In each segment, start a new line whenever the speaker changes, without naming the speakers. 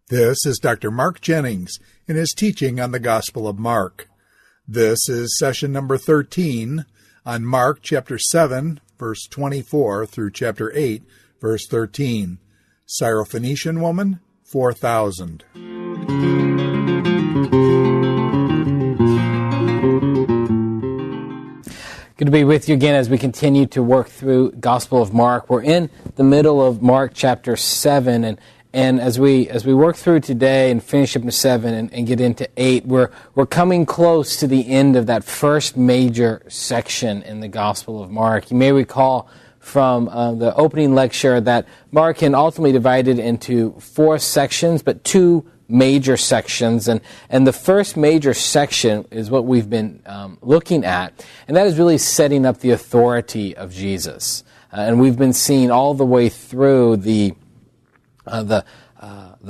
This is Dr. Mark Jennings in his teaching on the Gospel of Mark. This is session number 13 on Mark chapter 7, verse 24 through chapter 8, verse 13. Syrophoenician woman, 4,000.
Good to be with you again as we continue to work through Gospel of Mark. We're in the middle of Mark chapter 7, and as we work through today and finish up in 7 and get into 8, we're coming close to the end of that first major section in the Gospel of Mark. You may recall from the opening lecture that Mark can ultimately divided into 4 sections, but 2 major sections, and the first major section is what we've been looking at, and that is really setting up the authority of Jesus. And we've been seeing all the way through the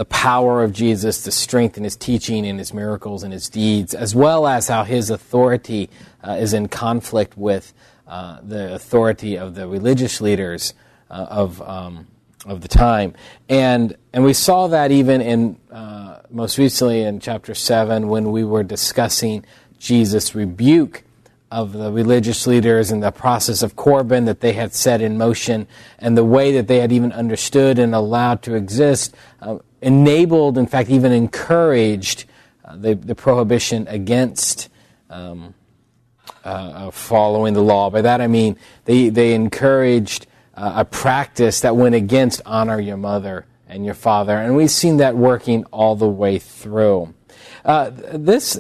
power of Jesus, the strength in his teaching and his miracles and his deeds, as well as how his authority is in conflict with the authority of the religious leaders of the time. And we saw that even in most recently in chapter 7 when we were discussing Jesus' rebuke of the religious leaders and the process of Corban that they had set in motion, and the way that they had even understood and allowed to exist, enabled, in fact, even encouraged the prohibition against following the law. By that I mean they encouraged a practice that went against honor your mother and your father, and we've seen that working all the way through. This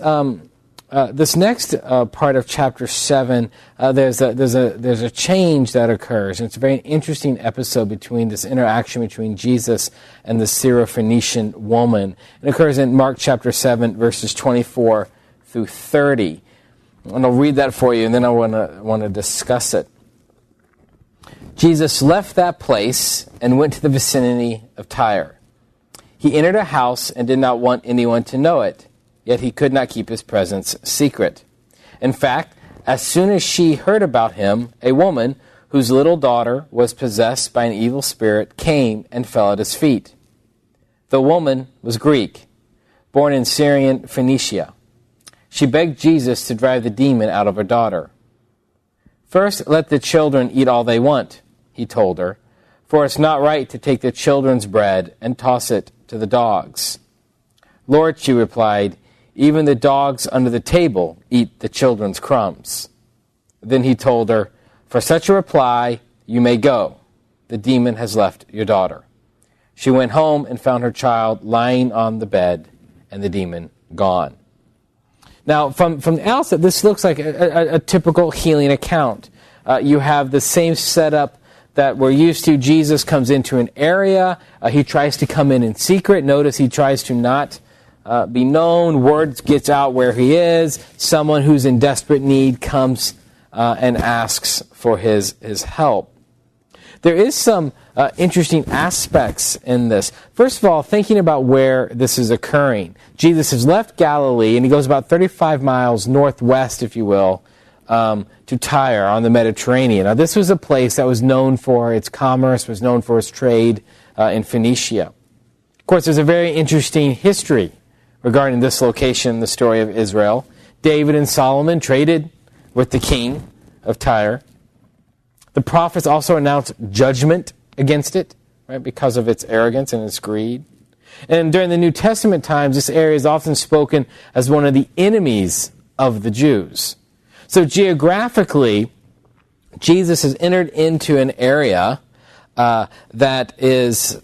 next part of chapter 7, there's a change that occurs, and it's a very interesting episode between this interaction between Jesus and the Syrophoenician woman. It occurs in Mark chapter 7, verses 24 through 30. And I'll read that for you, and then I want to discuss it. Jesus left that place and went to the vicinity of Tyre. He entered a house and did not want anyone to know it, yet he could not keep his presence secret. In fact, as soon as she heard about him, a woman whose little daughter was possessed by an evil spirit came and fell at his feet. The woman was Greek, born in Syrian Phoenicia. She begged Jesus to drive the demon out of her daughter. "First, let the children eat all they want," he told her, "for it's not right to take the children's bread and toss it to the dogs." "Lord," she replied, "even the dogs under the table eat the children's crumbs." Then he told her, "For such a reply, you may go. The demon has left your daughter." She went home and found her child lying on the bed and the demon gone. Now, from the outset, this looks like a typical healing account. You have the same setup that we're used to. Jesus comes into an area. He tries to come in secret. Notice he tries to not be known. Word gets out where he is. Someone who's in desperate need comes and asks for his help. There is some interesting aspects in this. First of all, thinking about where this is occurring. Jesus has left Galilee, and he goes about 35 miles northwest, if you will, to Tyre on the Mediterranean. Now, this was a place that was known for its commerce, was known for its trade in Phoenicia. Of course, there's a very interesting history regarding this location in the story of Israel. David and Solomon traded with the king of Tyre. The prophets also announced judgment against it, right, because of its arrogance and its greed. And during the New Testament times, this area is often spoken as one of the enemies of the Jews. So geographically, Jesus has entered into an area that is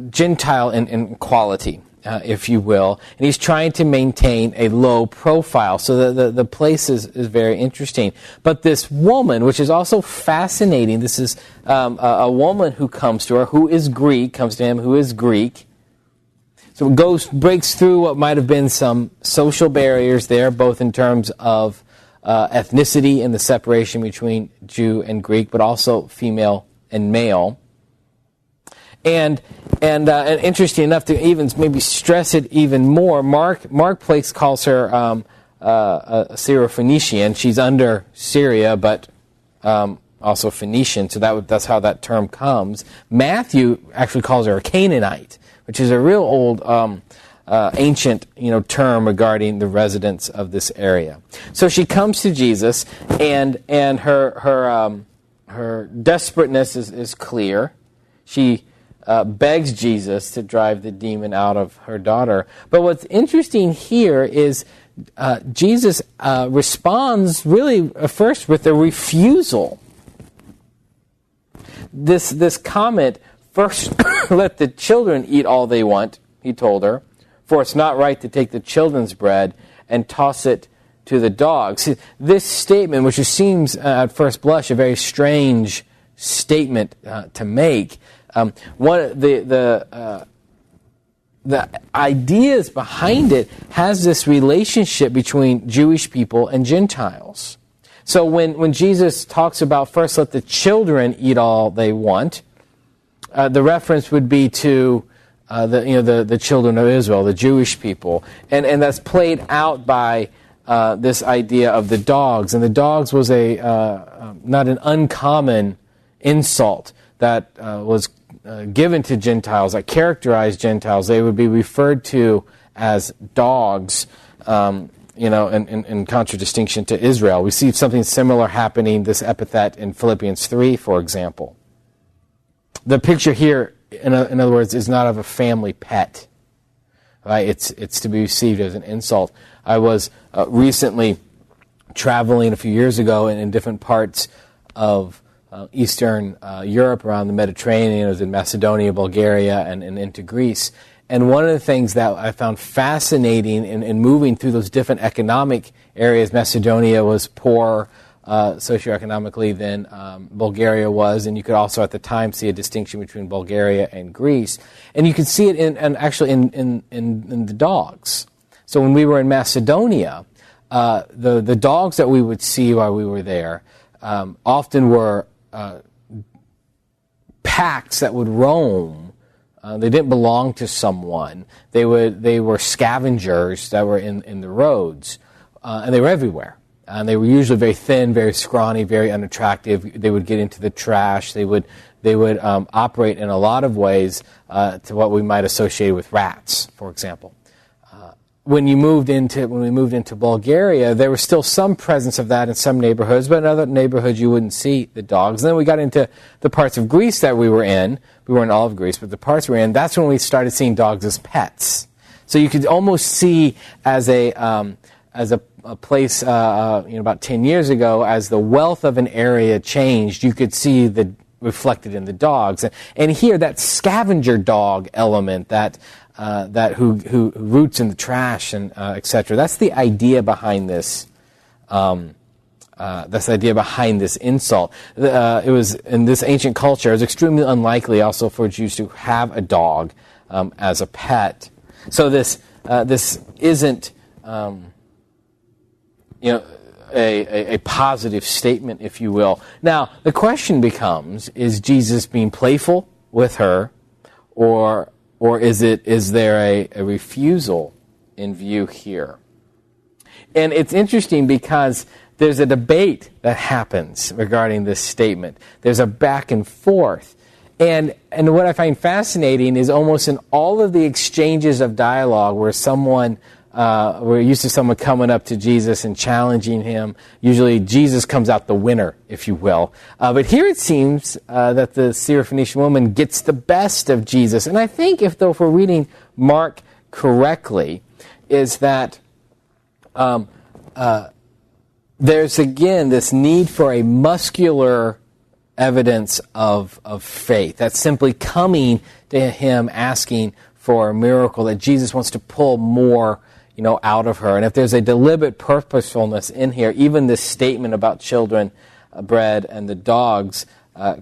Gentile in quality, if you will, and he's trying to maintain a low profile. So the place is very interesting. But this woman, which is also fascinating, this is a woman who comes to her, who is Greek, comes to him, who is Greek. So it breaks through what might have been some social barriers there, both in terms of ethnicity and the separation between Jew and Greek, but also female and male. And interesting enough to even maybe stress it even more, Mark Place calls her a Syrophoenician. She's under Syria, but also Phoenician, so that's how that term comes. Matthew actually calls her a Canaanite, which is a real old ancient term regarding the residents of this area. So she comes to Jesus, and her desperateness is clear. She begs Jesus to drive the demon out of her daughter. But what's interesting here is Jesus responds really first with a refusal. This comment, first let the children eat all they want, he told her, for it's not right to take the children's bread and toss it to the dogs. This statement, which seems at first blush a very strange statement to make, the ideas behind it has this relationship between Jewish people and Gentiles. So when Jesus talks about first let the children eat all they want, the reference would be to the children of Israel, the Jewish people, and that's played out by this idea of the dogs. And the dogs was not an uncommon insult that was given to Gentiles, that characterized Gentiles. They would be referred to as dogs, in contradistinction to Israel. We see something similar happening, this epithet in Philippians 3, for example. The picture here, in other words, is not of a family pet. Right? It's to be received as an insult. I was recently traveling a few years ago in different parts of Eastern Europe, around the Mediterranean. I was in Macedonia, Bulgaria, and into Greece. And one of the things that I found fascinating in moving through those different economic areas, Macedonia was poorer socioeconomically than Bulgaria was, and you could also at the time see a distinction between Bulgaria and Greece. And you could see it in the dogs. So when we were in Macedonia, the dogs that we would see while we were there often were packs that would roam. They didn't belong to someone. They were scavengers that were in the roads, and they were everywhere. And they were usually very thin, very scrawny, very unattractive. They would get into the trash. They would operate in a lot of ways to what we might associate with rats, for example. When we moved into Bulgaria, there was still some presence of that in some neighborhoods, but in other neighborhoods you wouldn't see the dogs. And then we got into the parts of Greece that we were in. We weren't all of Greece, but the parts we were in, that's when we started seeing dogs as pets. So you could almost see as a place, about 10 years ago, as the wealth of an area changed, you could see reflected in the dogs. And here, that scavenger dog element, that who roots in the trash and etc. That's the idea behind this. That's the idea behind this insult. It was in this ancient culture. It was extremely unlikely also for Jews to have a dog as a pet. So this isn't a positive statement, if you will. Now the question becomes: is Jesus being playful with her, or is there a refusal in view here? And it's interesting because there's a debate that happens regarding this statement. There's a back and forth. And what I find fascinating is almost in all of the exchanges of dialogue where we're used to someone coming up to Jesus and challenging him. Usually Jesus comes out the winner, if you will. But here it seems that the Syrophoenician woman gets the best of Jesus. And I think if we're reading Mark correctly, is that there's again this need for a muscular evidence of faith. That's simply coming to him asking for a miracle, that Jesus wants to pull more out of her. And if there's a deliberate purposefulness in here, even this statement about children, bread, and the dogs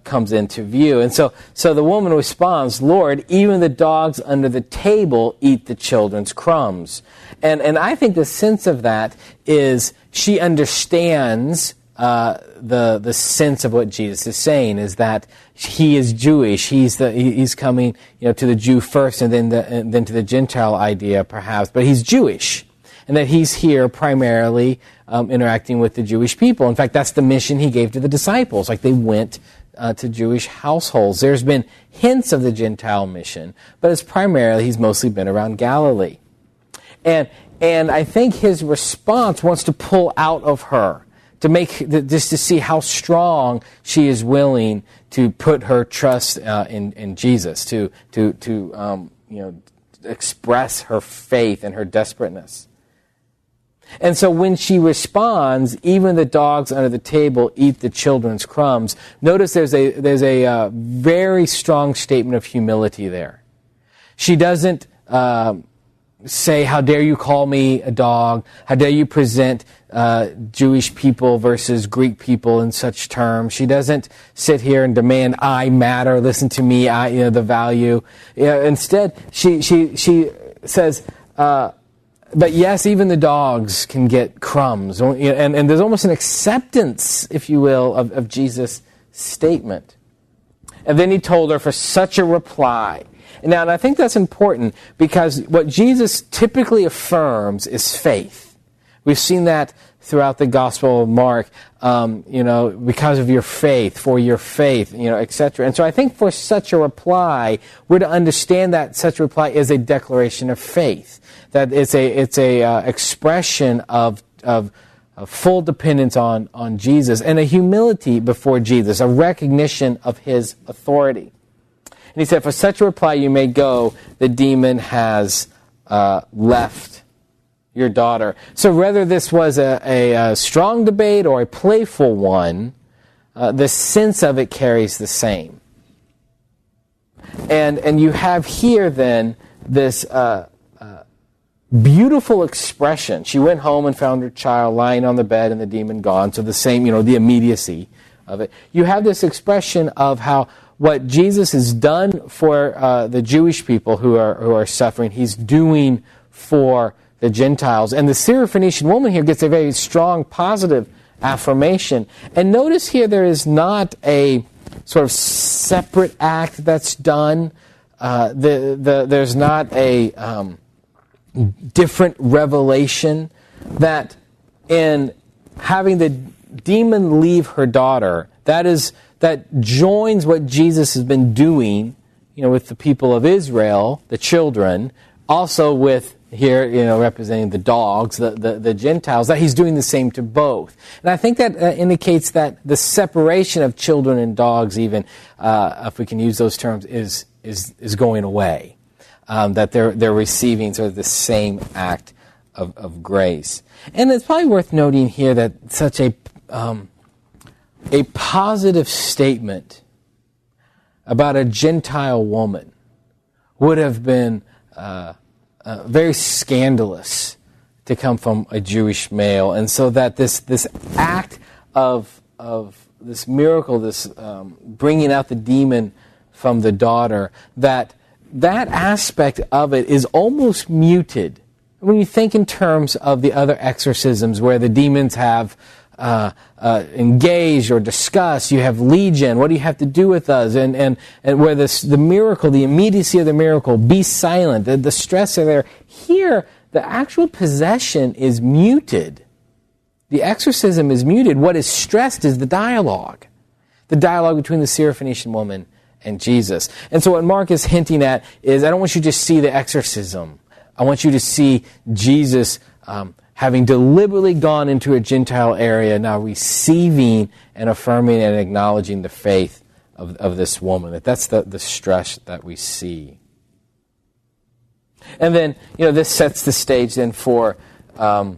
comes into view. And so the woman responds, "Lord, even the dogs under the table eat the children's crumbs." And I think the sense of that is she understands the sense of what Jesus is saying, is that he is Jewish. He's coming to the Jew first, and then to the Gentile idea perhaps, but he's Jewish, and that he's here primarily interacting with the Jewish people. In fact, that's the mission he gave to the disciples. Like, they went to Jewish households. There's been hints of the Gentile mission, but he's mostly been around Galilee. And I think his response wants to pull out of her, just to see how strong she is willing to put her trust in Jesus, to express her faith and her desperateness. And so when she responds, even the dogs under the table eat the children's crumbs. Notice there's a very strong statement of humility there. She doesn't say, "How dare you call me a dog? How dare you present Jewish people versus Greek people in such terms?" She doesn't sit here and demand, "I matter. Listen to me. The value." Instead, she says, "But yes, even the dogs can get crumbs." And there's almost an acceptance, if you will, of Jesus' statement. And then he told her, "For such a reply." Now, and I think that's important because what Jesus typically affirms is faith. We've seen that throughout the Gospel of Mark, because of your faith, for your faith, etc. And so I think for such a reply, we're to understand that such a reply is a declaration of faith. That it's a expression of full dependence on Jesus and a humility before Jesus, a recognition of his authority. And he said, "For such a reply you may go, the demon has left your daughter." So whether this was a strong debate or a playful one, the sense of it carries the same. And you have here then this beautiful expression. She went home and found her child lying on the bed and the demon gone. So the same, the immediacy of it. You have this expression of how what Jesus has done for the Jewish people who are suffering, he's doing for the Gentiles. And the Syrophoenician woman here gets a very strong positive affirmation. And notice here there is not a sort of separate act that's done. There's not a different revelation, that in having the demon leave her daughter, that joins what Jesus has been doing, with the people of Israel, the children, also with here, representing the dogs, the Gentiles, that he's doing the same to both. And I think that indicates that the separation of children and dogs, even, if we can use those terms, is going away. That they're receiving sort of the same act of grace. And it's probably worth noting here that such a positive statement about a Gentile woman would have been very scandalous to come from a Jewish male. And so that this act of this miracle, this bringing out the demon from the daughter, that aspect of it is almost muted. When you think in terms of the other exorcisms where the demons have engaged or discussed, you have legion, what do you have to do with us? And where the miracle, the immediacy of the miracle, be silent, the stress are there. Here, the actual possession is muted. The exorcism is muted. What is stressed is the dialogue between the Syrophoenician woman and Jesus. And so what Mark is hinting at is, I don't want you to just see the exorcism. I want you to see Jesus having deliberately gone into a Gentile area, now receiving and affirming and acknowledging the faith of this woman. That's the stress that we see. And then, this sets the stage then for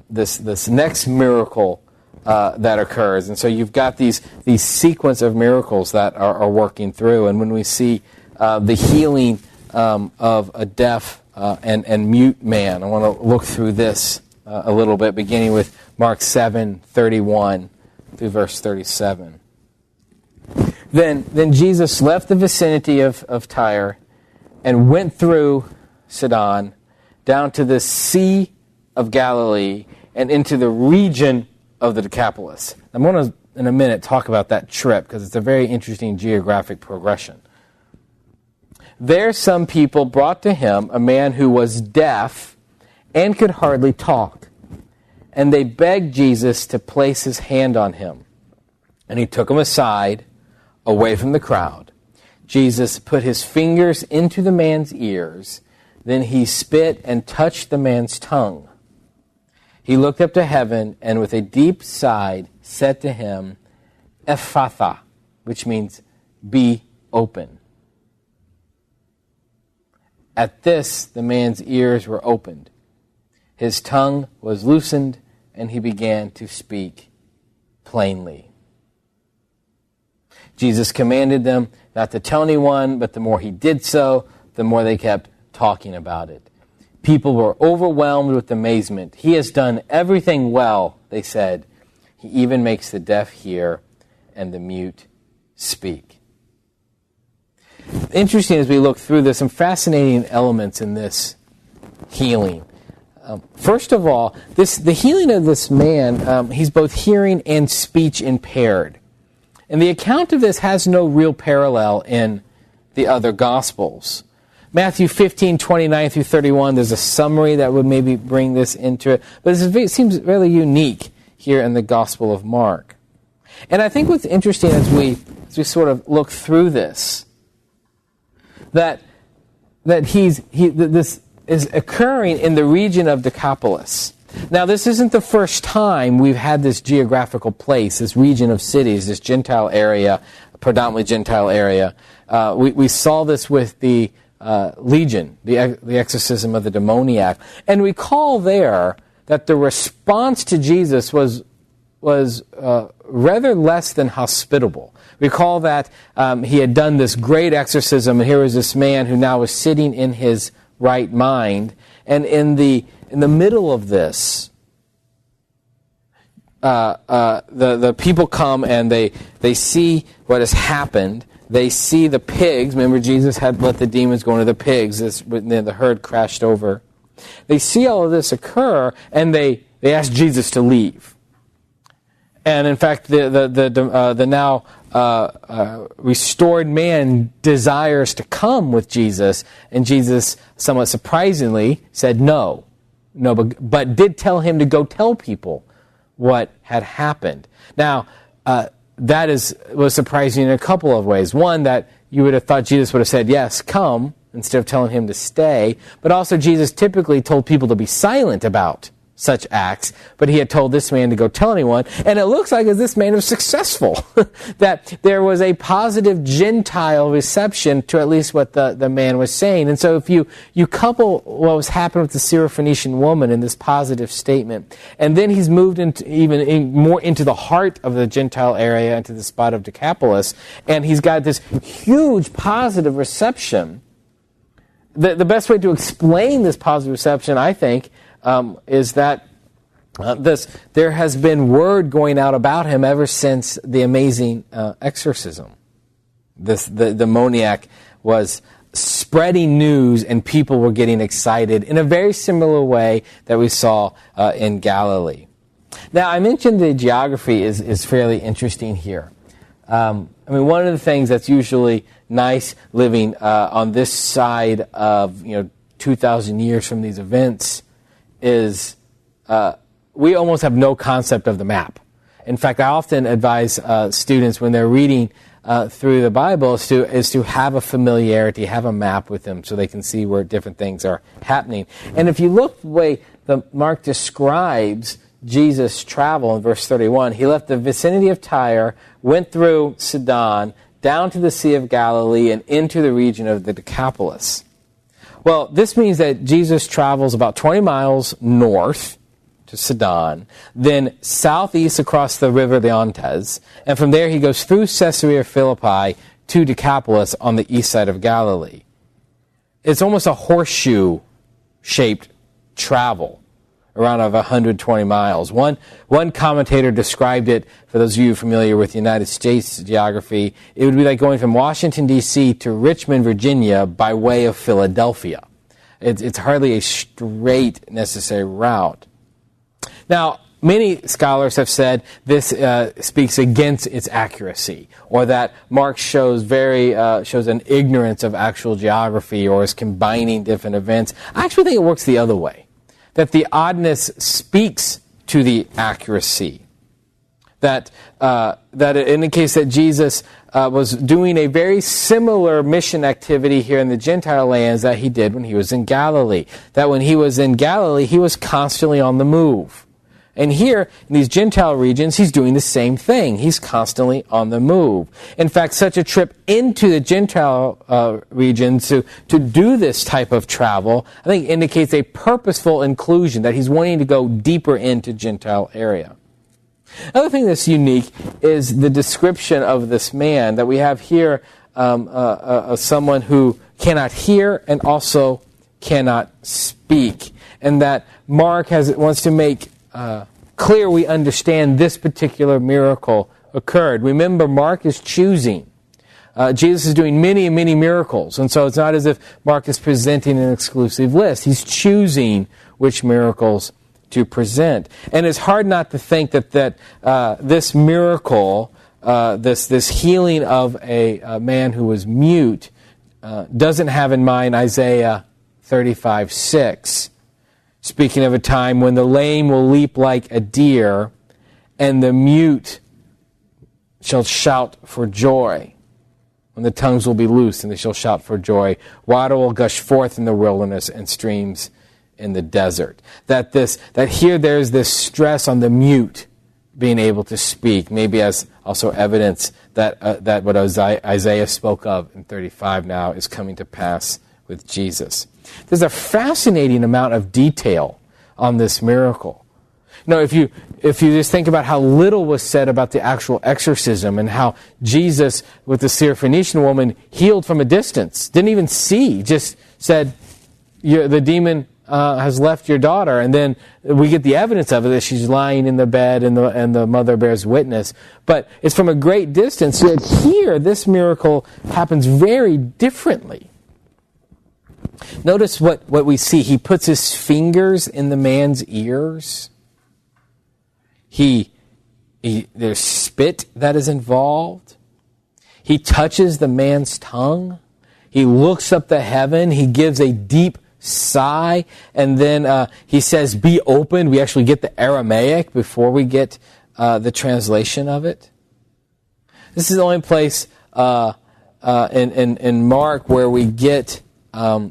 this next miracle that occurs. And so you've got these sequence of miracles that are working through. And when we see the healing of a deaf and mute man, I want to look through this a little bit, beginning with Mark 7:31 through verse 37. Then Jesus left the vicinity of Tyre and went through Sidon down to the Sea of Galilee and into the region of the Decapolis. I'm going to, in a minute, talk about that trip because it's a very interesting geographic progression. There some people brought to him a man who was deaf and could hardly talk. and they begged Jesus to place his hand on him. And he took him aside, away from the crowd. Jesus put his fingers into the man's ears. Then he spit and touched the man's tongue. He looked up to heaven and with a deep sigh said to him, Ephphatha, which means be open. At this, the man's ears were opened. His tongue was loosened and he began to speak plainly. Jesus commanded them not to tell anyone, but the more he did so, the more they kept talking about it. People were overwhelmed with amazement. He has done everything well, they said. He even makes the deaf hear and the mute speak. Interesting as we look through this, some fascinating elements in this healing. First of all, the healing of this man, he's both hearing and speech impaired. And the account of this has no real parallel in the other Gospels. Matthew 15:29 through 31, there's a summary that would maybe bring this into it. But it seems really unique here in the Gospel of Mark. And I think what's interesting as we sort of look through this, that this is occurring in the region of Decapolis. Now, this isn't the first time we've had this geographical place, this region of cities, this Gentile area, predominantly Gentile area. We saw this with the Legion, the exorcism of the demoniac. And recall there that the response to Jesus was rather less than hospitable. Recall that he had done this great exorcism, and here was this man who now was sitting in his right mind. And in the middle of this, the people come and they see what has happened. They see the pigs. Remember, Jesus had let the demons go into the pigs. The herd crashed over. They see all of this occur, and they ask Jesus to leave. And in fact, the now restored man desires to come with Jesus, and Jesus, somewhat surprisingly, said no, but did tell him to go tell people what had happened. Now, that was surprising in a couple of ways. One, that you would have thought Jesus would have said, yes, come, instead of telling him to stay. But also, Jesus typically told people to be silent about such acts, but he had told this man to go tell anyone, and it looks like as this man was successful, that there was a positive Gentile reception to at least what the man was saying. And so if you couple what was happening with the Syrophoenician woman in this positive statement, and then he's moved more into the heart of the Gentile area, into the spot of Decapolis, and he's got this huge positive reception. The best way to explain this positive reception, I think, is that there has been word going out about him ever since the amazing exorcism. The demoniac was spreading news, and people were getting excited in a very similar way that we saw in Galilee. Now, I mentioned the geography is fairly interesting here. One of the things that's usually nice living on this side of 2,000 years from these events is we almost have no concept of the map. In fact, I often advise students when they're reading through the Bible is to have a familiarity, have a map with them so they can see where different things are happening. And if you look the way Mark describes Jesus' travel in verse 31, he left the vicinity of Tyre, went through Sidon, down to the Sea of Galilee, and into the region of the Decapolis. Well, this means that Jesus travels about 20 miles north to Sidon, then southeast across the river Leontes, and from there he goes through Caesarea Philippi to Decapolis on the east side of Galilee. It's almost a horseshoe-shaped travel, around 120 miles. One commentator described it, for those of you familiar with United States geography, it would be like going from Washington, D.C. to Richmond, Virginia by way of Philadelphia. It's hardly a straight necessary route. Now, many scholars have said this speaks against its accuracy, or that Mark shows an ignorance of actual geography, or is combining different events. I actually think it works the other way, that the oddness speaks to the accuracy. That it indicates that Jesus was doing a very similar mission activity here in the Gentile lands that he did when he was in Galilee. That when he was in Galilee, he was constantly on the move. And here, in these Gentile regions, he's doing the same thing. He's constantly on the move. In fact, such a trip into the Gentile region to do this type of travel, I think indicates a purposeful inclusion, that he's wanting to go deeper into Gentile area. Another thing that's unique is the description of this man, that we have here someone who cannot hear and also cannot speak. And that Mark wants to make clear we understand this particular miracle occurred. Remember, Mark is choosing. Jesus is doing many, many miracles, and so it's not as if Mark is presenting an exclusive list. He's choosing which miracles to present. And it's hard not to think that this miracle, this healing of a man who was mute, doesn't have in mind Isaiah 35:6. Speaking of a time when the lame will leap like a deer, and the mute shall shout for joy. When the tongues will be loosed, and they shall shout for joy. Water will gush forth in the wilderness, and streams in the desert. That here there's this stress on the mute being able to speak, maybe as also evidence that what Isaiah spoke of in 35 now is coming to pass with Jesus. There's a fascinating amount of detail on this miracle. If you just think about how little was said about the actual exorcism, and how Jesus, with the Syrophoenician woman, healed from a distance, didn't even see, just said, the demon has left your daughter, and then we get the evidence of it, that she's lying in the bed, and the mother bears witness. But it's from a great distance. Yet here, this miracle happens very differently. Notice what we see. He puts his fingers in the man's ears. There's spit that is involved. He touches the man's tongue. He looks up to heaven. He gives a deep sigh, and then he says, "Be open." We actually get the Aramaic before we get the translation of it. This is the only place in Mark where we get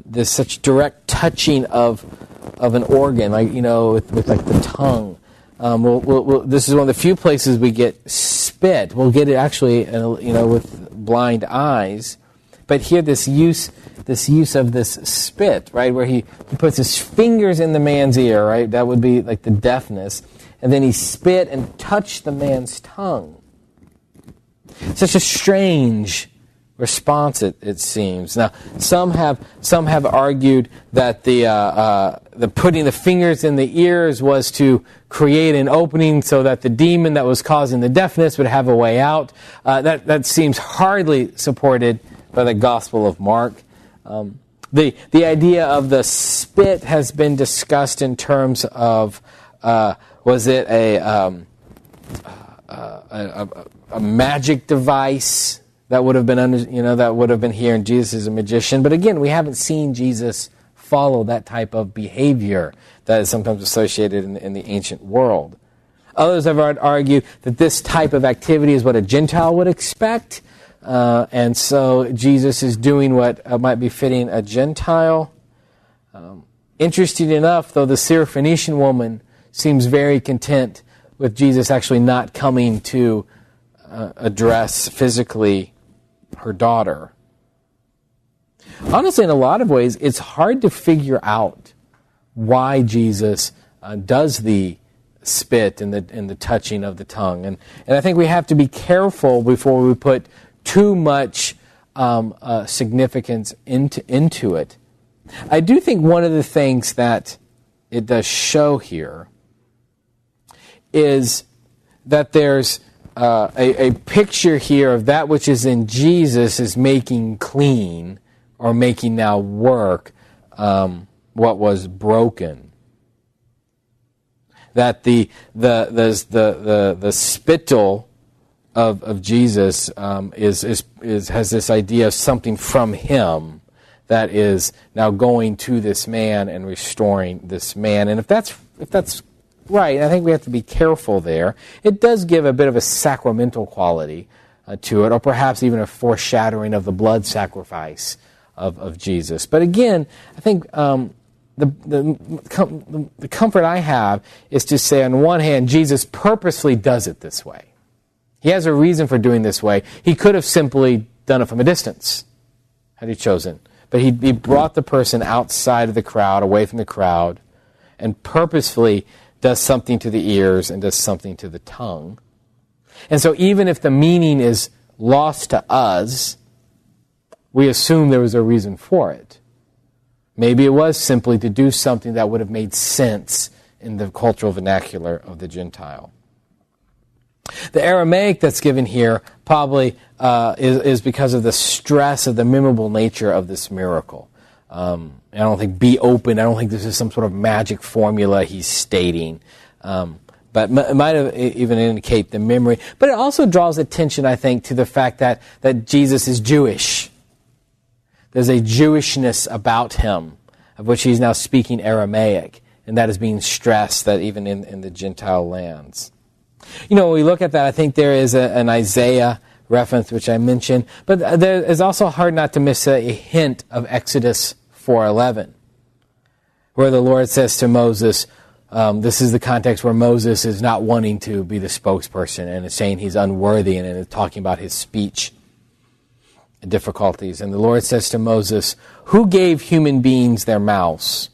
this such direct touching of an organ, like with like the tongue. This is one of the few places we get spit. We'll get it actually, with blind eyes. But here, this use of this spit, right, where he puts his fingers in the man's ear, right? That would be like the deafness, and then he spit and touched the man's tongue. Such a strange response, it seems. Now, some have argued that the putting the fingers in the ears was to create an opening so that the demon that was causing the deafness would have a way out. That seems hardly supported by the Gospel of Mark. The idea of the spit has been discussed in terms of was it a magic device that would have been here, and Jesus is a magician. But again, we haven't seen Jesus follow that type of behavior that is sometimes associated in the ancient world. Others have argued that this type of activity is what a Gentile would expect, and so Jesus is doing what might be fitting a Gentile. Interesting enough, though, the Syrophoenician woman seems very content with Jesus actually not coming to address physically her daughter. Honestly, in a lot of ways, it's hard to figure out why Jesus does the spit and the touching of the tongue. And I think we have to be careful before we put too much significance into it. I do think one of the things that it does show here is that there's a picture here of that which is in Jesus is making clean or making now work what was broken. That the spittle of Jesus has this idea of something from him that is now going to this man and restoring this man. And if that's right. I think we have to be careful there. It does give a bit of a sacramental quality to it, or perhaps even a foreshadowing of the blood sacrifice of Jesus. But again, I think the comfort I have is to say, on one hand, Jesus purposely does it this way. He has a reason for doing this way. He could have simply done it from a distance, had he chosen. But he brought the person outside of the crowd, away from the crowd, and purposefully does something to the ears and does something to the tongue. And so even if the meaning is lost to us, we assume there was a reason for it. Maybe it was simply to do something that would have made sense in the cultural vernacular of the Gentile. The Aramaic that's given here probably is because of the stress of the memorable nature of this miracle. I don't think be open. I don't think this is some sort of magic formula he's stating. But it might have even indicate the memory. But it also draws attention, I think, to the fact that Jesus is Jewish. There's a Jewishness about him, of which he's now speaking Aramaic, and that is being stressed that even in the Gentile lands. You know, when we look at that, I think there is an Isaiah reference, which I mentioned, but there is also hard not to miss a hint of Exodus 4:11, where the Lord says to Moses, this is the context where Moses is not wanting to be the spokesperson and is saying he's unworthy and is talking about his speech difficulties. And the Lord says to Moses, who gave human beings their mouths?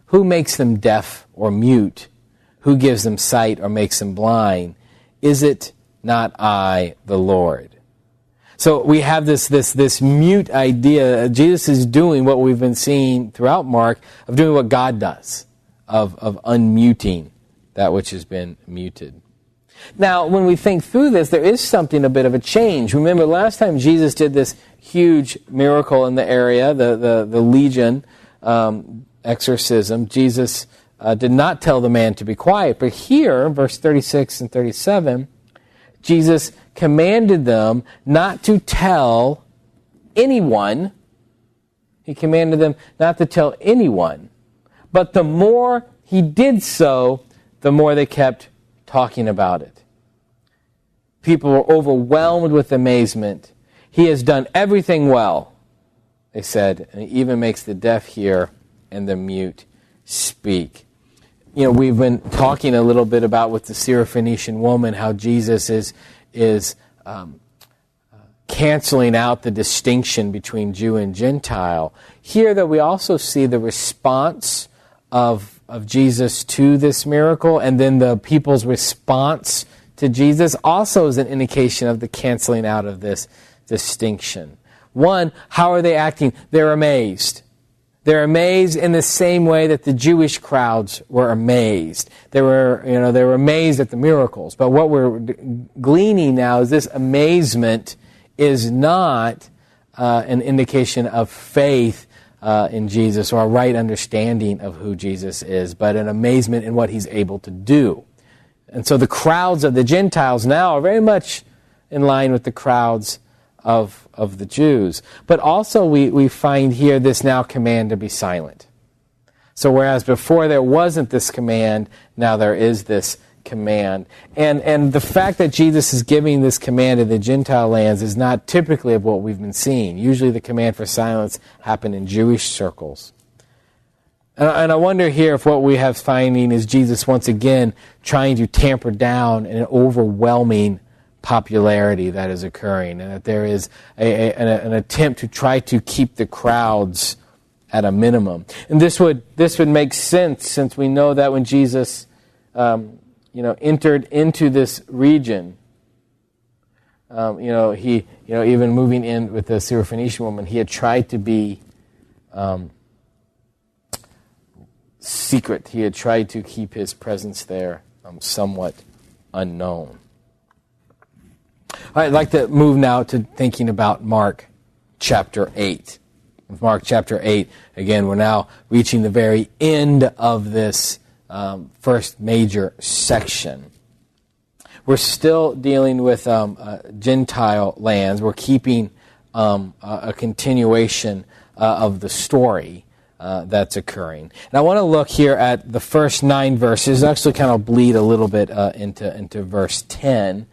Who makes them deaf or mute? Who gives them sight or makes them blind? Is it not I, the Lord? So we have this mute idea. Jesus is doing what we've been seeing throughout Mark, of doing what God does, of unmuting that which has been muted. Now, when we think through this, there is something, a bit of a change. Remember, last time Jesus did this huge miracle in the area, the legion exorcism, Jesus did not tell the man to be quiet. But here, verse 36 and 37, Jesus commanded them not to tell anyone. He commanded them not to tell anyone. But the more he did so, the more they kept talking about it. People were overwhelmed with amazement. He has done everything well, they said, and he even makes the deaf hear and the mute speak. You know, we've been talking a little bit about with the Syrophoenician woman how Jesus is canceling out the distinction between Jew and Gentile. Here, though, we also see the response of Jesus to this miracle, and then the people's response to Jesus also is an indication of the canceling out of this distinction. One, how are they acting? They're amazed. They're amazed in the same way that the Jewish crowds were amazed. They were amazed at the miracles. But what we're gleaning now is this amazement is not an indication of faith in Jesus or a right understanding of who Jesus is, but an amazement in what he's able to do. And so the crowds of the Gentiles now are very much in line with the crowds of the Jews. But also we find here this now command to be silent. So whereas before there wasn't this command, now there is this command. And the fact that Jesus is giving this command to the Gentile lands is not typically of what we've been seeing. Usually the command for silence happened in Jewish circles. And I wonder here if what we have finding is Jesus once again trying to tamper down an overwhelming popularity that is occurring, and that there is an attempt to try to keep the crowds at a minimum. And this would make sense, since we know that when Jesus entered into this region, he even moving in with the Syrophoenician woman, he had tried to be secret. He had tried to keep his presence there somewhat unknown. I'd like to move now to thinking about Mark chapter 8. With Mark chapter 8, again, we're now reaching the very end of this first major section. We're still dealing with Gentile lands. We're keeping a continuation of the story. that's occurring. And I want to look here at the first 9 verses, actually kind of bleed a little bit into verse 10.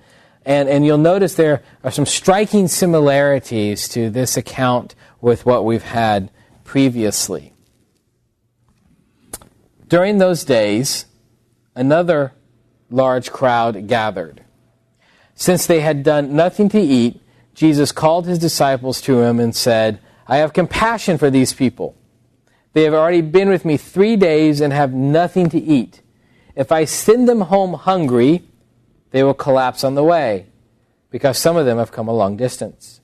And you'll notice there are some striking similarities to this account with what we've had previously. During those days, another large crowd gathered. Since they had done nothing to eat, Jesus called his disciples to him and said, "I have compassion for these people. They have already been with me 3 days and have nothing to eat. If I send them home hungry, they will collapse on the way, because some of them have come a long distance."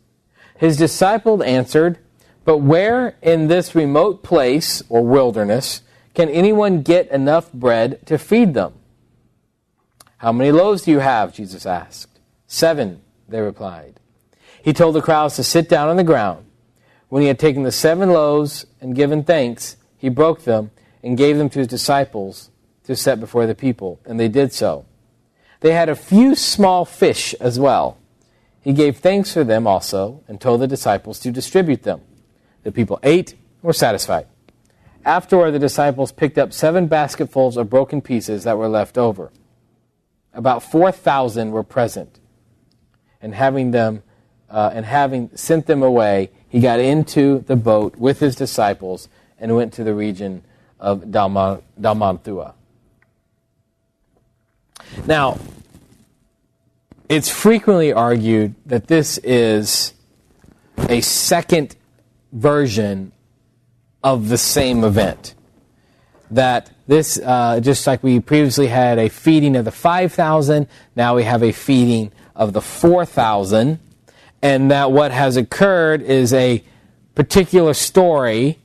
His disciples answered, "But where in this remote place, or wilderness, can anyone get enough bread to feed them?" "How many loaves do you have?" Jesus asked. 7, they replied. He told the crowds to sit down on the ground. When he had taken the 7 loaves and given thanks, he broke them and gave them to his disciples to set before the people, and they did so. They had a few small fish as well. He gave thanks for them also and told the disciples to distribute them. The people ate and were satisfied. Afterward, the disciples picked up 7 basketfuls of broken pieces that were left over. About 4,000 were present. And having sent them away, he got into the boat with his disciples and went to the region of Dalmanthua. Now, it's frequently argued that this is a second version of the same event. That this, just like we previously had a feeding of the 5,000, now we have a feeding of the 4,000, and that what has occurred is a particular story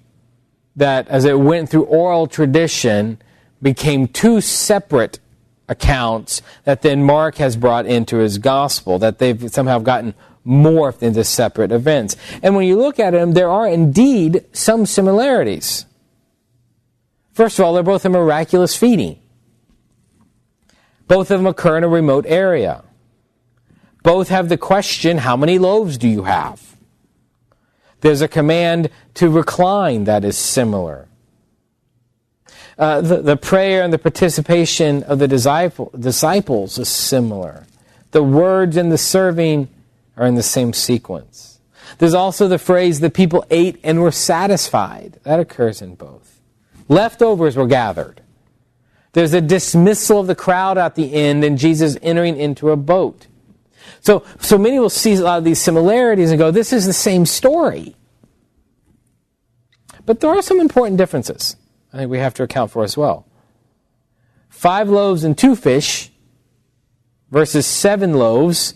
that, as it went through oral tradition, became 2 separate accounts that then Mark has brought into his gospel, that they've somehow gotten morphed into separate events. And when you look at them, there are indeed some similarities. First of all, they're both a miraculous feeding. Both of them occur in a remote area. Both have the question, how many loaves do you have? There's a command to recline that is similar. The prayer and the participation of the disciples is similar. The words and the serving are in the same sequence. There's also the phrase, the people ate and were satisfied. That occurs in both. Leftovers were gathered. There's a dismissal of the crowd at the end and Jesus entering into a boat. So many will see a lot of these similarities and go, this is the same story. But there are some important differences I think we have to account for as well. 5 loaves and 2 fish versus 7 loaves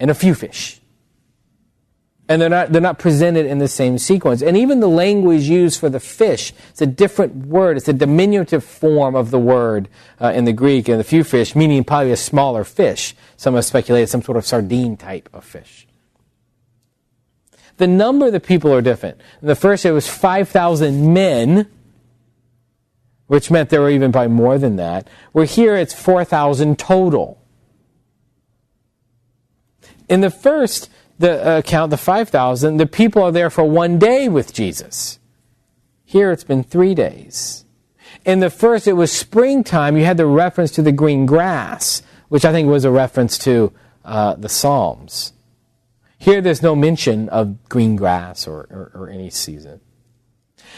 and a few fish. And they're not presented in the same sequence. And even the language used for the fish, it's a different word. It's a diminutive form of the word in the Greek, and the few fish, meaning probably a smaller fish. Some have speculated some sort of sardine type of fish. The number of the people are different. In the first, it was 5,000 men, which meant there were even probably more than that. Where here, it's 4,000 total. In the first account, the 5,000, the people are there for 1 day with Jesus. Here, it's been 3 days. In the first, it was springtime. You had the reference to the green grass, which I think was a reference to the Psalms. Here, there's no mention of green grass or any season.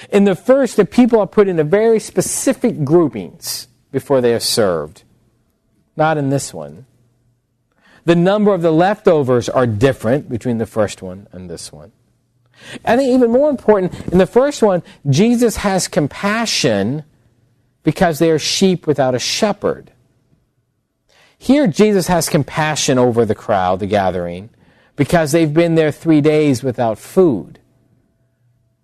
In the first, the people are put into very specific groupings before they are served. Not in this one. The number of the leftovers are different between the first one and this one. I think even more important, in the first one, Jesus has compassion because they are sheep without a shepherd. Here, Jesus has compassion over the crowd, the gathering, because they've been there 3 days without food.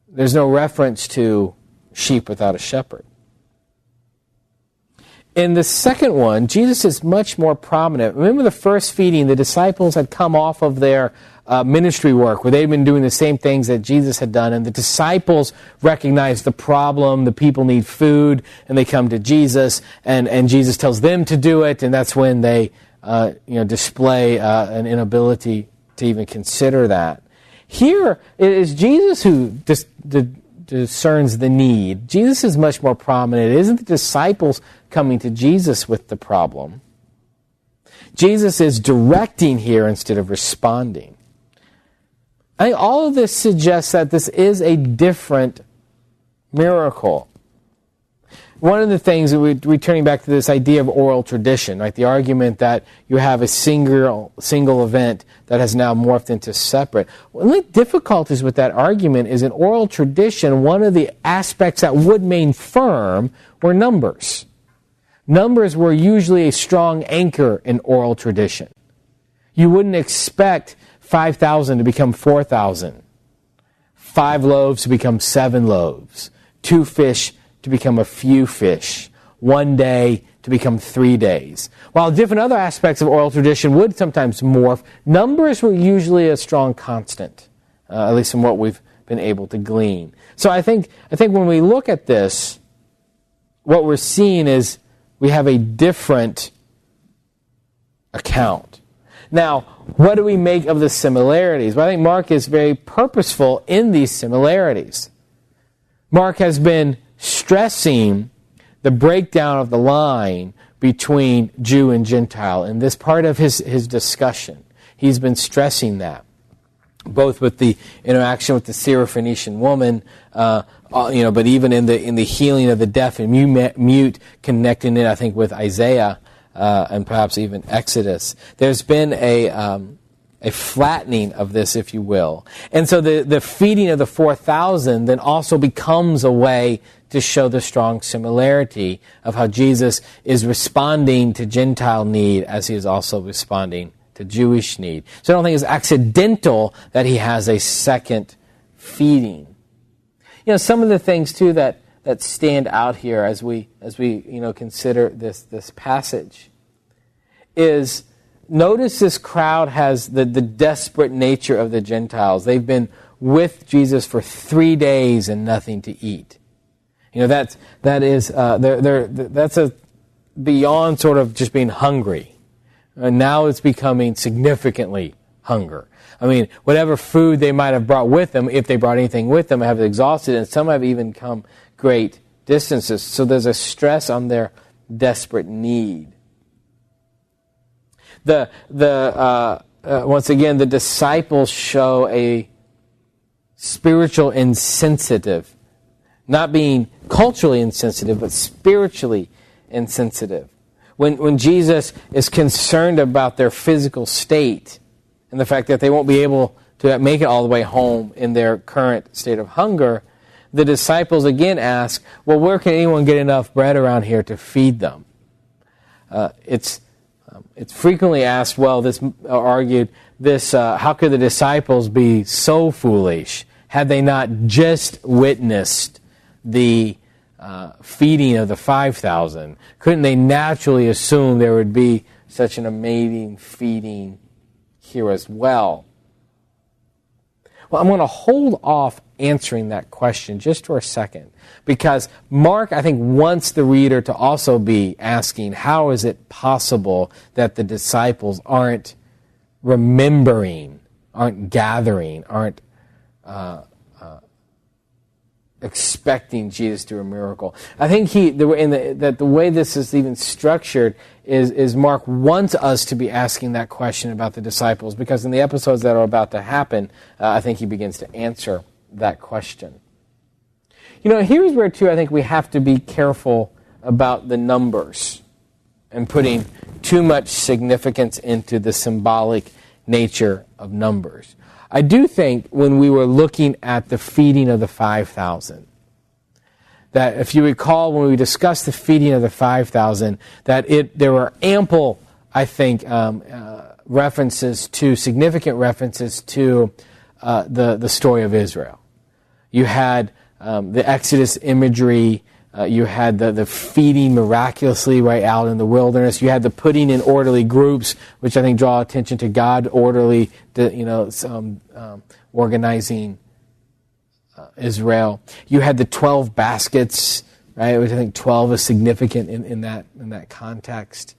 There's no reference to sheep without a shepherd. In the second one, Jesus is much more prominent. Remember the first feeding, the disciples had come off of their ministry work where they'd been doing the same things that Jesus had done, and the disciples recognize the problem, the people need food, and they come to Jesus, and Jesus tells them to do it, and that's when they display an inability to even consider that. Here, it is Jesus who discerns the need. Jesus is much more prominent. It isn't the disciples coming to Jesus with the problem. Jesus is directing here instead of responding. I think all of this suggests that this is a different miracle. One of the things, returning back to this idea of oral tradition, right? The argument that you have a single event that has now morphed into separate. One of the difficulties with that argument is in oral tradition, one of the aspects that would remain firm were numbers. Numbers were usually a strong anchor in oral tradition. You wouldn't expect 5,000 to become 4,000, 5 loaves to become 7 loaves, 2 fish to become a few fish, 1 day to become 3 days. While different other aspects of oral tradition would sometimes morph, numbers were usually a strong constant, at least from what we've been able to glean. So I think when we look at this, what we're seeing is we have a different account. Now, what do we make of the similarities? Well, I think Mark is very purposeful in these similarities. Mark has been stressing the breakdown of the line between Jew and Gentile in this part of his discussion. He's been stressing that, both with the interaction with the Syrophoenician woman, but even in the healing of the deaf and mute, connecting it, I think, with Isaiah and perhaps even Exodus. There's been a flattening of this, if you will. And so the feeding of the 4,000 then also becomes a way to show the strong similarity of how Jesus is responding to Gentile need as he is also responding to Jewish need. So I don't think it's accidental that he has a second feeding. You know, some of the things too that stand out here as we consider this passage is, notice this crowd has the desperate nature of the Gentiles. They've been with Jesus for 3 days and nothing to eat. You know, that's a beyond sort of just being hungry. And now it's becoming significantly hunger. I mean, whatever food they might have brought with them, if they brought anything with them, have exhausted, and some have even come great distances. So there's a stress on their desperate need. Once again, the disciples show a spiritual insensitive, not being culturally insensitive, but spiritually insensitive. When Jesus is concerned about their physical state and the fact that they won't be able to make it all the way home in their current state of hunger, the disciples again ask, well, where can anyone get enough bread around here to feed them? It's frequently asked, how could the disciples be so foolish? Had they not just witnessed the feeding of the 5,000? Couldn't they naturally assume there would be such an amazing feeding here as well? Well, I'm going to hold off answering that question just for a second, because Mark, I think, wants the reader to also be asking, how is it possible that the disciples aren't remembering, aren't gathering, aren't expecting Jesus to do a miracle? I think the way this is even structured is Mark wants us to be asking that question about the disciples, because in the episodes that are about to happen, I think he begins to answer that question. You know, here's where, too, I think we have to be careful about the numbers and putting too much significance into the symbolic nature of numbers. I do think when we were looking at the feeding of the 5,000, that if you recall when we discussed the feeding of the 5,000, that there were ample, I think, significant references to the story of Israel. You had the Exodus imagery. You had the feeding miraculously right out in the wilderness. You had the putting in orderly groups, which I think draw attention to God orderly, organizing Israel. You had the 12 baskets, right? Which I think 12 is significant in that context.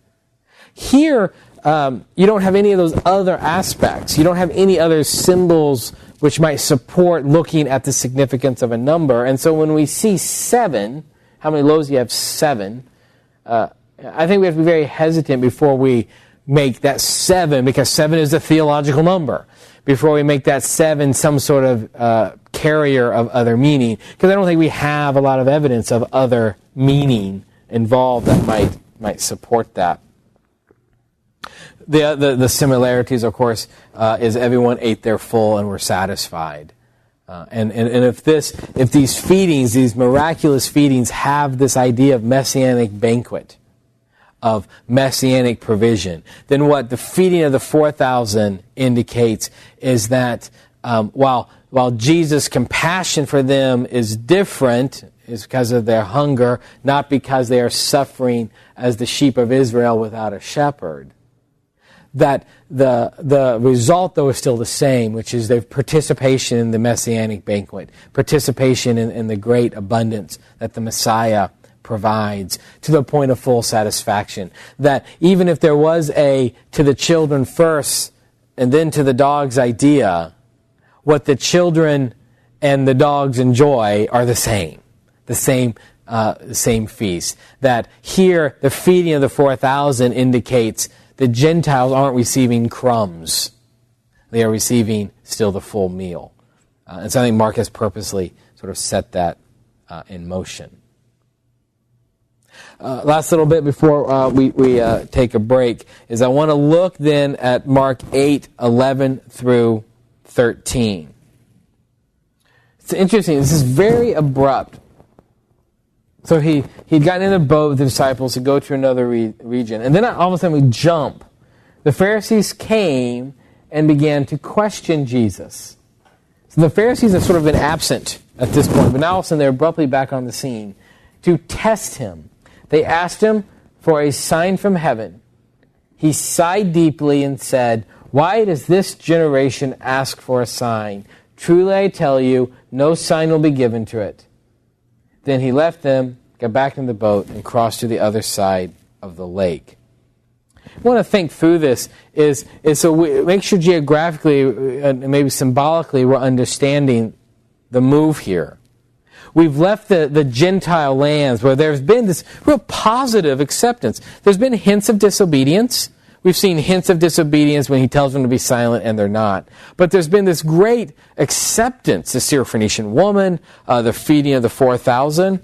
Here, you don't have any of those other aspects. You don't have any other symbols which might support looking at the significance of a number. And so when we see 7, how many loaves you have? 7. I think we have to be very hesitant before we make that 7, because 7 is a theological number, before we make that 7 some sort of carrier of other meaning, because I don't think we have a lot of evidence of other meaning involved that might support that. The similarities, of course, is everyone ate their full and were satisfied. And if these feedings, these miraculous feedings, have this idea of messianic banquet, of messianic provision, then what the feeding of the 4,000 indicates is that while Jesus' compassion for them is different, is because of their hunger, not because they are suffering as the sheep of Israel without a shepherd, that the result, though, is still the same, which is their participation in the messianic banquet, participation in the great abundance that the Messiah provides, to the point of full satisfaction. That even if there was a to the children first and then to the dogs idea, what the children and the dogs enjoy are the same feast. That here the feeding of the 4,000 indicates the Gentiles aren't receiving crumbs. They are receiving still the full meal. And so I think Mark has purposely sort of set that in motion. Last little bit before we take a break is I want to look then at Mark 8:11 through 13. It's interesting. This is very abrupt. So he'd gotten in a boat with the disciples to go to another region. And then all of a sudden we jump. The Pharisees came and began to question Jesus. So the Pharisees have sort of been absent at this point, but now all of a sudden they're abruptly back on the scene to test him. They asked him for a sign from heaven. He sighed deeply and said, "Why does this generation ask for a sign? Truly I tell you, no sign will be given to it." Then he left them, got back in the boat, and crossed to the other side of the lake. I want to think through this is so we make sure geographically and maybe symbolically we're understanding the move here. We've left the Gentile lands where there's been this real positive acceptance. There's been hints of disobedience. We've seen hints of disobedience when he tells them to be silent and they're not. But there's been this great acceptance, the Syrophoenician woman, the feeding of the 4,000.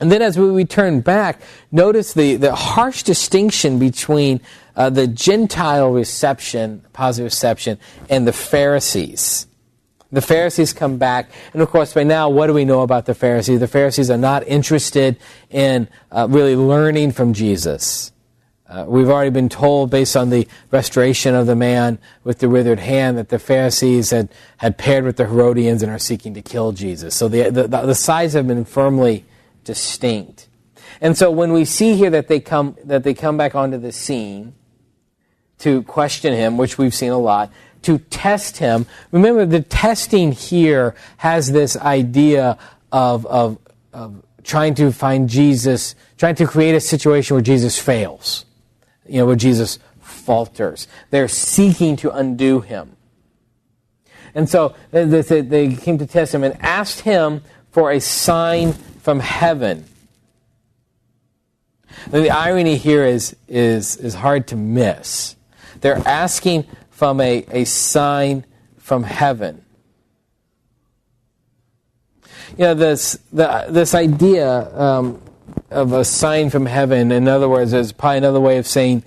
And then as we turn back, notice the harsh distinction between the Gentile reception, positive reception, and the Pharisees. The Pharisees come back, and of course by now, what do we know about the Pharisees? The Pharisees are not interested in really learning from Jesus. We've already been told, based on the restoration of the man with the withered hand, that the Pharisees had paired with the Herodians and are seeking to kill Jesus. So the sides have been firmly distinct. And so when we see here that they come back onto the scene to question him, which we've seen a lot, to test him, remember the testing here has this idea of trying to find Jesus, trying to create a situation where Jesus fails. Where Jesus falters. They're seeking to undo him. And so they came to test him and asked him for a sign from heaven. And the irony here is hard to miss. They're asking from a sign from heaven. This idea of a sign from heaven, in other words, is probably another way of saying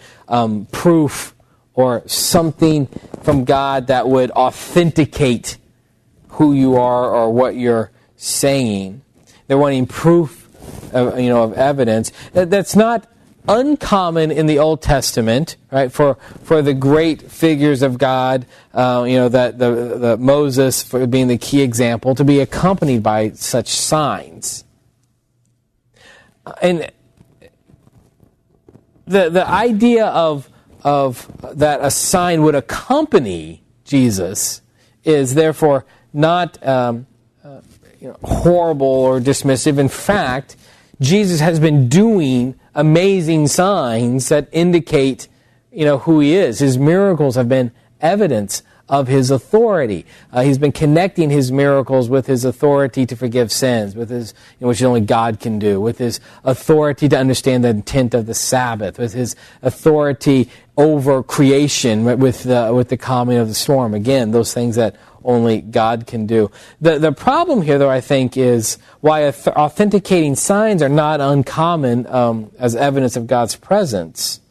proof or something from God that would authenticate who you are or what you're saying. They're wanting proof of evidence. That's not uncommon in the Old Testament, right? For the great figures of God, that the Moses for being the key example, to be accompanied by such signs. And the idea of that a sign would accompany Jesus is therefore not horrible or dismissive. In fact, Jesus has been doing amazing signs that indicate who he is. His miracles have been evidence of his authority. He's been connecting his miracles with his authority to forgive sins, with his, which only God can do, with his authority to understand the intent of the Sabbath, with his authority over creation, with the calming of the storm. Again, those things that only God can do. The problem here, though, I think, is why authenticating signs are not uncommon as evidence of God's presence.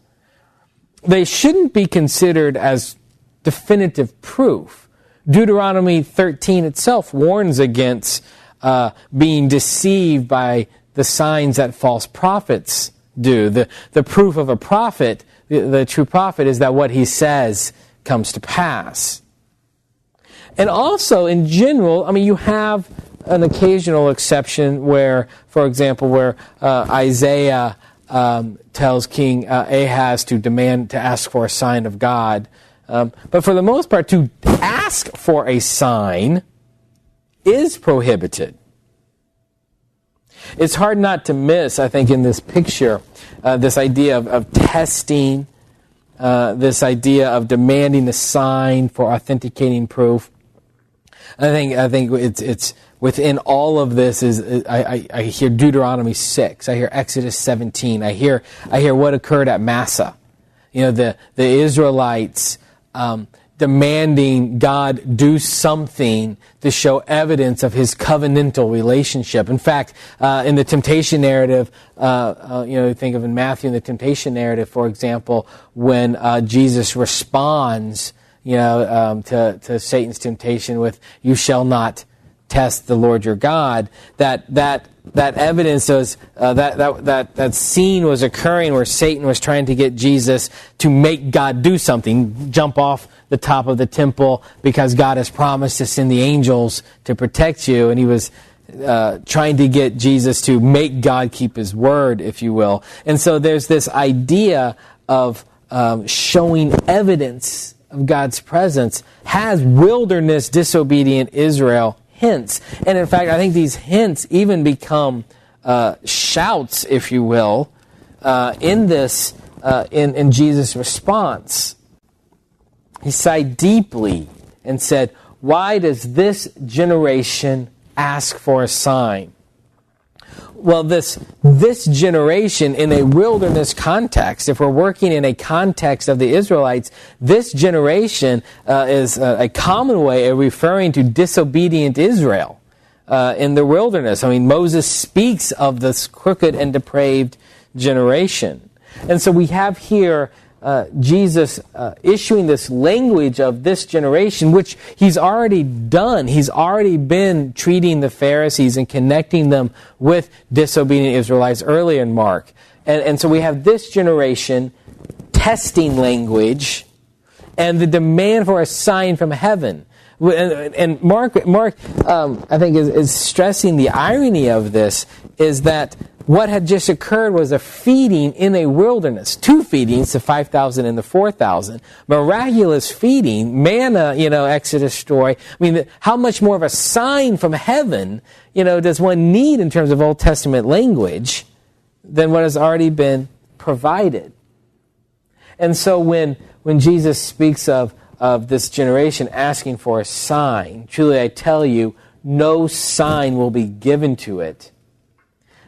They shouldn't be considered as definitive proof. Deuteronomy 13 itself warns against being deceived by the signs that false prophets do. The proof of a prophet, the true prophet, is that what he says comes to pass. And also, in general, you have an occasional exception where, for example, where Isaiah tells King Ahaz to ask for a sign of God. But for the most part, to ask for a sign is prohibited. It's hard not to miss, I think, in this picture, this idea of testing, this idea of demanding a sign for authenticating proof. I think it's within all of this is I hear Deuteronomy 6, I hear Exodus 17, I hear what occurred at Massa. The Israelites demanding God do something to show evidence of his covenantal relationship. In fact, in the temptation narrative, think of in Matthew in the temptation narrative, for example, when Jesus responds, to Satan's temptation with, "You shall not test the Lord your God." That evidence was that scene was occurring where Satan was trying to get Jesus to make God do something, jump off the top of the temple because God has promised to send the angels to protect you, and he was trying to get Jesus to make God keep his word, if you will. And so there's this idea of showing evidence of God's presence has wilderness disobedient Israel hints. And in fact, I think these hints even become shouts, if you will, in this, in Jesus' response. He sighed deeply and said, "Why does this generation ask for a sign?" Well, this generation in a wilderness context, if we're working in a context of the Israelites, this generation is a common way of referring to disobedient Israel in the wilderness. Moses speaks of this crooked and depraved generation. And so we have here Jesus issuing this language of this generation, which he's already done. He's already been treating the Pharisees and connecting them with disobedient Israelites earlier in Mark. And so we have this generation testing language and the demand for a sign from heaven. And Mark I think, is stressing the irony of this, is that what had just occurred was a feeding in a wilderness. 2 feedings, the 5,000 and the 4,000. Miraculous feeding, manna, Exodus story. How much more of a sign from heaven, does one need in terms of Old Testament language than what has already been provided? And so when Jesus speaks of this generation asking for a sign, truly I tell you, no sign will be given to it.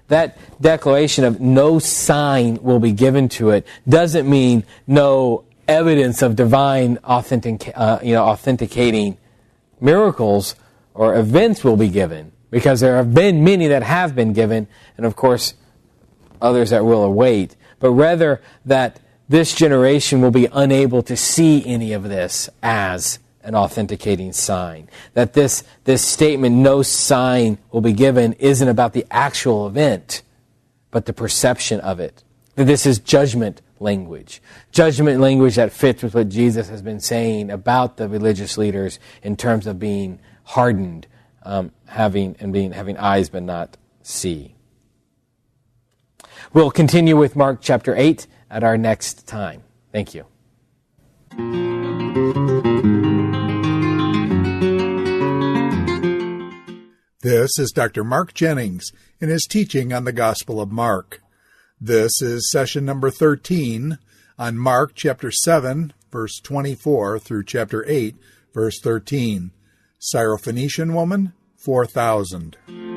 That declaration of no sign will be given to it doesn't mean no evidence of divine authenticating miracles or events will be given, because there have been many that have been given, and of course others that will await, but rather that this generation will be unable to see any of this as an authenticating sign. That this statement, no sign will be given, isn't about the actual event, but the perception of it. That this is judgment language. Judgment language that fits with what Jesus has been saying about the religious leaders in terms of being hardened, having eyes but not see. We'll continue with Mark chapter 8 at our next time. Thank you.
This is Dr. Mark Jennings in his teaching on the Gospel of Mark. This is session number 13 on Mark chapter 7, verse 24 through chapter 8, verse 13. Syrophoenician woman, 4,000.